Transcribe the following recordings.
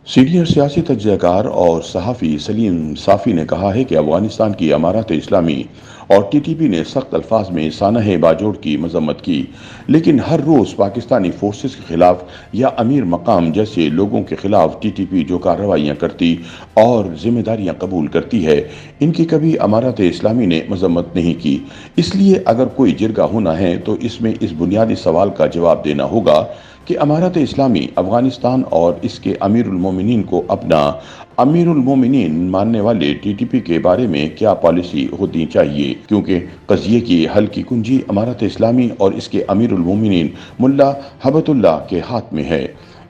Senior सियासी तज्ज़ियाकार और सहाफ़ी सलीम साफ़ी ने कहा है कि अफ़गानिस्तान की अमारत इस्लामी और टीटीपी ने सख्त अल्फाज में सानह बाजोड़ की मजम्मत की, लेकिन हर रोज़ पाकिस्तानी फोर्सेस के खिलाफ या अमीर मकाम जैसे लोगों के खिलाफ टीटीपी जो कार्रवाइयाँ करती और जिम्मेदारियाँ कबूल करती है, इनकी कभी अमारत इस्लामी ने मजम्मत नहीं की। इसलिए अगर कोई जिरगा होना है तो इसमें इस बुनियादी सवाल का जवाब देना होगा कि अमारत इस्लामी अफगानिस्तान और इसके अमीरुल मोमिनीन को अपना अमीरुल मोमिनीन मानने वाले टीटीपी के बारे में क्या पॉलिसी होनी चाहिए, क्योंकि कज़िये की हल की कुंजी अमारत इस्लामी और इसके अमीरुल मोमिनीन मुल्ला हबतुल्लाह के हाथ में है।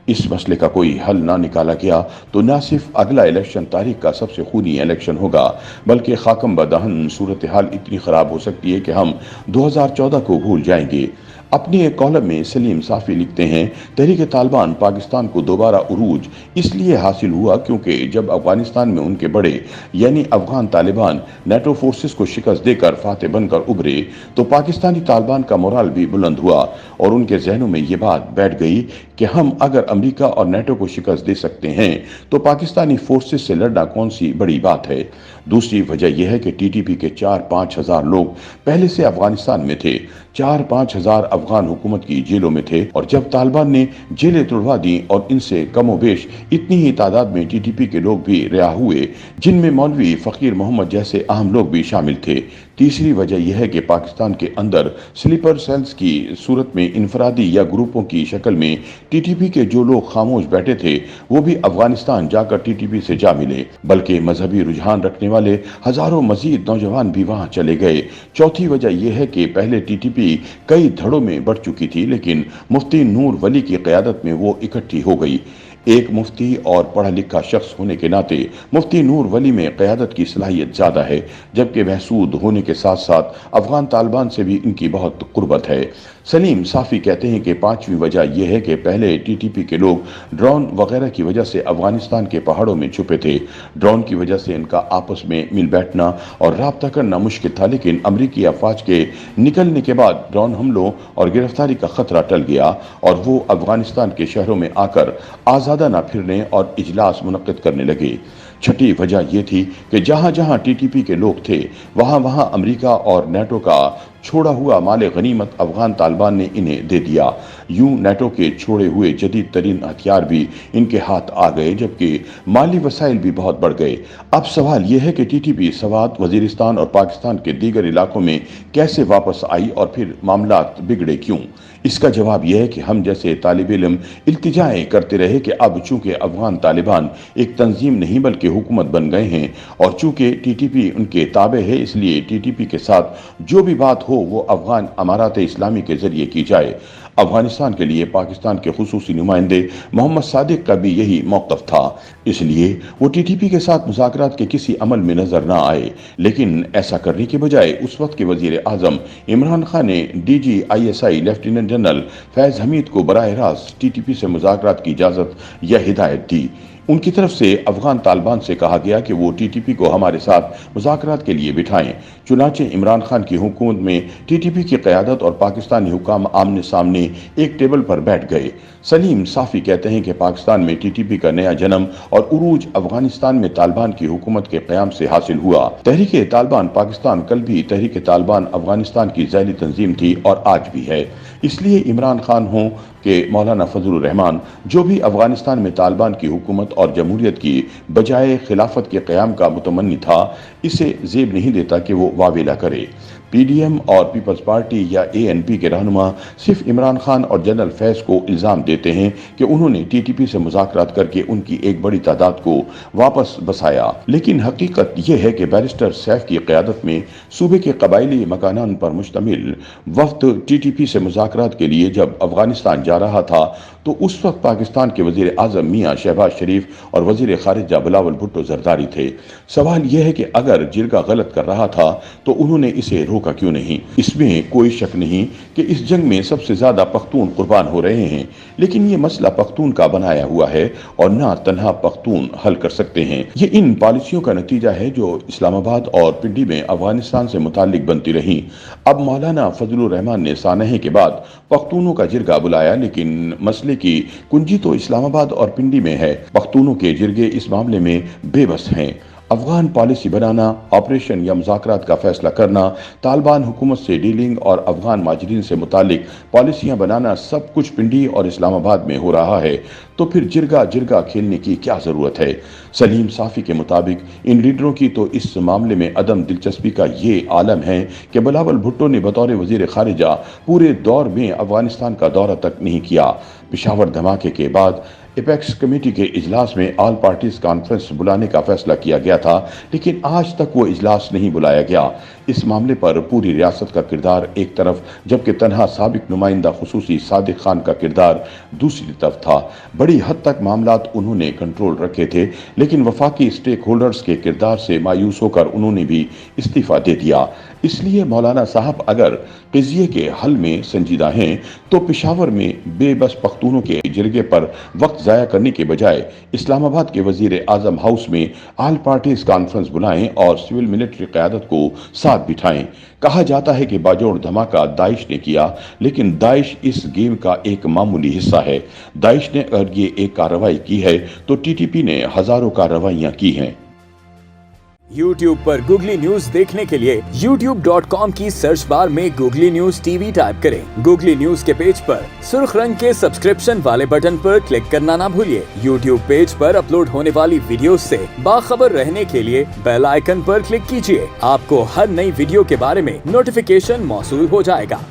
इस मसले का कोई हल ना निकाला गया तो न सिर्फ अगला इलेक्शन तारीख का सबसे खूनी इलेक्शन होगा, बल्कि खाकम बदहन सूरत हाल इतनी ख़राब हो सकती है कि हम 2014 को भूल जाएंगे। अपनी एक कॉलम में सलीम साफ़ी लिखते हैं, तहरीक तालिबान पाकिस्तान को दोबारा उरूज इसलिए हासिल हुआ क्योंकि जब अफगानिस्तान में उनके बड़े यानी अफगान तालिबान नेटो फोर्सेस को शिकस्त देकर फातह बनकर उभरे तो पाकिस्तानी तालिबान का मोराल भी बुलंद हुआ और उनके जहनों में ये बात बैठ गई कि हम अगर अमेरिका और नेटो को शिकस्त दे सकते हैं तो पाकिस्तानी फोर्सेस से लड़ना कौन सी बड़ी बात है। दूसरी वजह यह है कि टीटीपी के 4-5 हज़ार लोग पहले से अफगानिस्तान में थे, 4-5 हज़ार अफगान हुकूमत की जेलों में थे, और जब तालिबान ने जेलें तुड़वा दी और इनसे कमोबेश इतनी ही तादाद में टीटीपी के लोग भी रिहा हुए, जिनमें मौलवी फ़कीर मोहम्मद जैसे अहम लोग भी शामिल थे। तीसरी वजह यह है कि पाकिस्तान के अंदर स्लीपर सेल्स की सूरत में इनफरादी या ग्रुपों की शक्ल में टीटीपी के जो लोग खामोश बैठे थे वो भी अफगानिस्तान जाकर टीटीपी से जा मिले, बल्कि मजहबी रुझान रखने वाले हजारों मजीद नौजवान भी वहां चले गए। चौथी वजह यह है कि पहले टीटीपी कई धड़ों में बढ़ चुकी थी, लेकिन मुफ्ती नूर वली की क़यादत में वो इकट्ठी हो गई। एक मुफ्ती और पढ़ा लिखा शख्स होने के नाते मुफ्ती नूर वली में क़यादत की सलाहियत ज़्यादा है, जबकि महसूद होने के साथ साथ अफगान तालिबान से भी इनकी बहुत कुर्बत है। सलीम साफ़ी कहते हैं कि पांचवी वजह यह है कि पहले टीटीपी के लोग ड्रोन वगैरह की वजह से अफगानिस्तान के पहाड़ों में छुपे थे। ड्रोन की वजह से इनका आपस में मिल बैठना और राब्ता करना मुश्किल था, लेकिन अमरीकी अफवाज के निकलने के बाद ड्रोन हमलों और गिरफ्तारी का खतरा टल गया और वो अफगानिस्तान के शहरों में आकर आज़ादाना फिरने और इजलास मुनक्किद करने लगे। छठी वजह यह थी कि जहां जहां टीटीपी के लोग थे वहां वहां अमेरिका और नेटो का छोड़ा हुआ माले गनीमत अफगान तालिबान ने इन्हें दे दिया। यूं नेटो के छोड़े हुए जदीद तरीन हथियार भी इनके हाथ आ गए, जबकि माली वसाइल भी बहुत बढ़ गए। अब सवाल यह है कि टीटीपी सवात, वजीरिस्तान और पाकिस्तान के दीगर इलाकों में कैसे वापस आई और फिर मामलात बिगड़े क्यों। इसका जवाब यह है कि हम जैसे तालिब इल्म इल्तिजाएं करते रहे कि अब चूंकि अफगान तालिबान एक तंजीम नहीं बल्कि हुकूमत बन गए हैं और चूंकि टीटीपी उनके ताबे है, इसलिए टीटीपी के साथ जो भी बात हो वो अफगान अमारात इस्लामी के जरिए की जाए। अफगानिस्तान के लिए पाकिस्तान के खुसूसी नुमाइंदे मोहम्मद सादिक का भी यही मौक़िफ़ था, इसलिए वो टीटीपी के साथ मुज़ाकरात के किसी अमल में नजर न आए। लेकिन ऐसा करने के बजाय उस वक्त के वजीर आज़म इमरान खान ने DGISI लेफ्टिनेंट जनरल फैज़ हमीद को बराह रास्त टीटीपी से मुज़ाकरात की इजाज़त या हिदायत दी। उनकी तरफ से अफगान तालिबान से कहा गया कि वो टीटीपी को हमारे साथ मुज़ाकरात के लिए बिठाएं। चुनाचे इमरान खान की हुकूमत में टीटीपी की क़यादत और पाकिस्तानी हुकाम आमने सामने एक टेबल पर बैठ गए। सलीम साफ़ी कहते हैं कि पाकिस्तान में टीटीपी का नया जन्म और उरूज अफगानिस्तान में तालिबान की हुकूमत के क़याम से हासिल हुआ। तहरीक तालिबान पाकिस्तान कल भी तहरीक तालिबान अफगानिस्तान की ज़ैली तंजीम थी और आज भी है। इसलिए इमरान खान हों कि मौलाना फजलुर रहमान, जो भी अफगानिस्तान में तालिबान की हुकूमत और जमहूरियत की बजाय खिलाफत के क़याम का मुतमन्नी था, इसे ज़ेब नहीं देता कि वो वावेला करे। PDM और पीपल्स पार्टी या ANP के रहनुमा सिर्फ इमरान खान और जनरल फैज़ को इल्ज़ाम देते हैं कि उन्होंने टीटीपी से मुज़ाकरात करके उनकी एक बड़ी तादाद को वापस बसाया, लेकिन हकीकत यह है कि बैरिस्टर सैफ की क़यादत में सूबे के कबायली मकानान पर मुश्तमिल वफ़द टीटीपी से मुज़ाकरात के लिए जब अफगानिस्तान जा रहा था तो उस वक्त पाकिस्तान के वज़ीर आज़म मियाँ शहबाज शरीफ और वज़ीर ख़ारिजा बिलावल भुट्टो ज़रदारी थे। सवाल यह है कि अगर जिरगा गलत कर रहा था तो उन्होंने इसे रोका क्यों नहीं। इसमें कोई शक नहीं कि इस जंग में सबसे ज़्यादा पख्तून कुर्बान हो रहे हैं, लेकिन ये मसला पख्तून का बनाया हुआ है और ना तन्हा पख्तून हल कर सकते हैं। ये इन पॉलिसियों का नतीजा है जो इस्लामाबाद और पिंडी में अफगानिस्तान से मुताल्लिक बनती रहीं। अब मौलाना फजलुर रहमान ने सानहे के बाद पख्तूनों का जिरगा बुलाया, लेकिन मसले मसले की कुंजी तो इस्लामाबाद और पिंडी में है। पख्तूनों के जिरगे इस मामले में बेबस हैं। अफगान पॉलिसी बनाना, ऑपरेशन या मुज़ाकरात का फैसला करना, तालिबान हुकूमत से डीलिंग और अफगान माजरीन से मुतालिक पॉलिसियां बनाना सब कुछ पिंडी और इस्लामाबाद में हो रहा है, तो फिर जिरगा जिरगा खेलने की क्या ज़रूरत है। सलीम साफ़ी के मुताबिक इन लीडरों की तो इस मामले में अदम दिलचस्पी का ये आलम है कि बिलावल भुट्टो ने बतौर वज़ीर ख़ारिजा पूरे दौर में अफगानिस्तान का दौरा तक नहीं किया। पेशावर धमाके के बाद एपेक्स कमेटी के इजलास में ऑल पार्टीज कॉन्फ्रेंस बुलाने का फैसला किया गया था, लेकिन आज तक वो इजलास नहीं बुलाया गया। इस मामले पर पूरी रियासत का किरदार एक तरफ, जबकि तन्हा साबिक नुमाइंदा खुसूसी सादिक खान का किरदार दूसरी तरफ था। बड़ी हद तक मामलात उन्होंने कंट्रोल रखे थे, लेकिन वफाकी स्टेक होल्डर्स के किरदार से मायूस होकर उन्होंने भी इस्तीफा दे दिया। इसलिए मौलाना साहब अगर क़ज़िये के हल में संजीदा हैं तो पेशावर में बेबस पख्तूनों के जिरगे पर वक्त ज़ाया करने के बजाय इस्लामाबाद के वज़ीर आज़म हाउस में ऑल पार्टीज कॉन्फ्रेंस बुलाएं और सिविल मिलिट्री क़यादत को साथ बिठाएं। कहा जाता है कि बाजोड़ धमाका दाइश ने किया, लेकिन दाइश इस गेम का एक मामूली हिस्सा है। दाइश ने अगर ये एक कार्रवाई की है तो टीटीपी ने हजारों कार्रवाइयां की हैं। YouTube पर गूगली न्यूज देखने के लिए youtube.com की सर्च बार में गूगली न्यूज टीवी टाइप करें। गूगली न्यूज के पेज पर सुर्ख रंग के सब्सक्रिप्शन वाले बटन पर क्लिक करना ना भूलिए। YouTube पेज पर अपलोड होने वाली वीडियोस से बाखबर रहने के लिए बेल आइकन पर क्लिक कीजिए। आपको हर नई वीडियो के बारे में नोटिफिकेशन मौसूल हो जाएगा।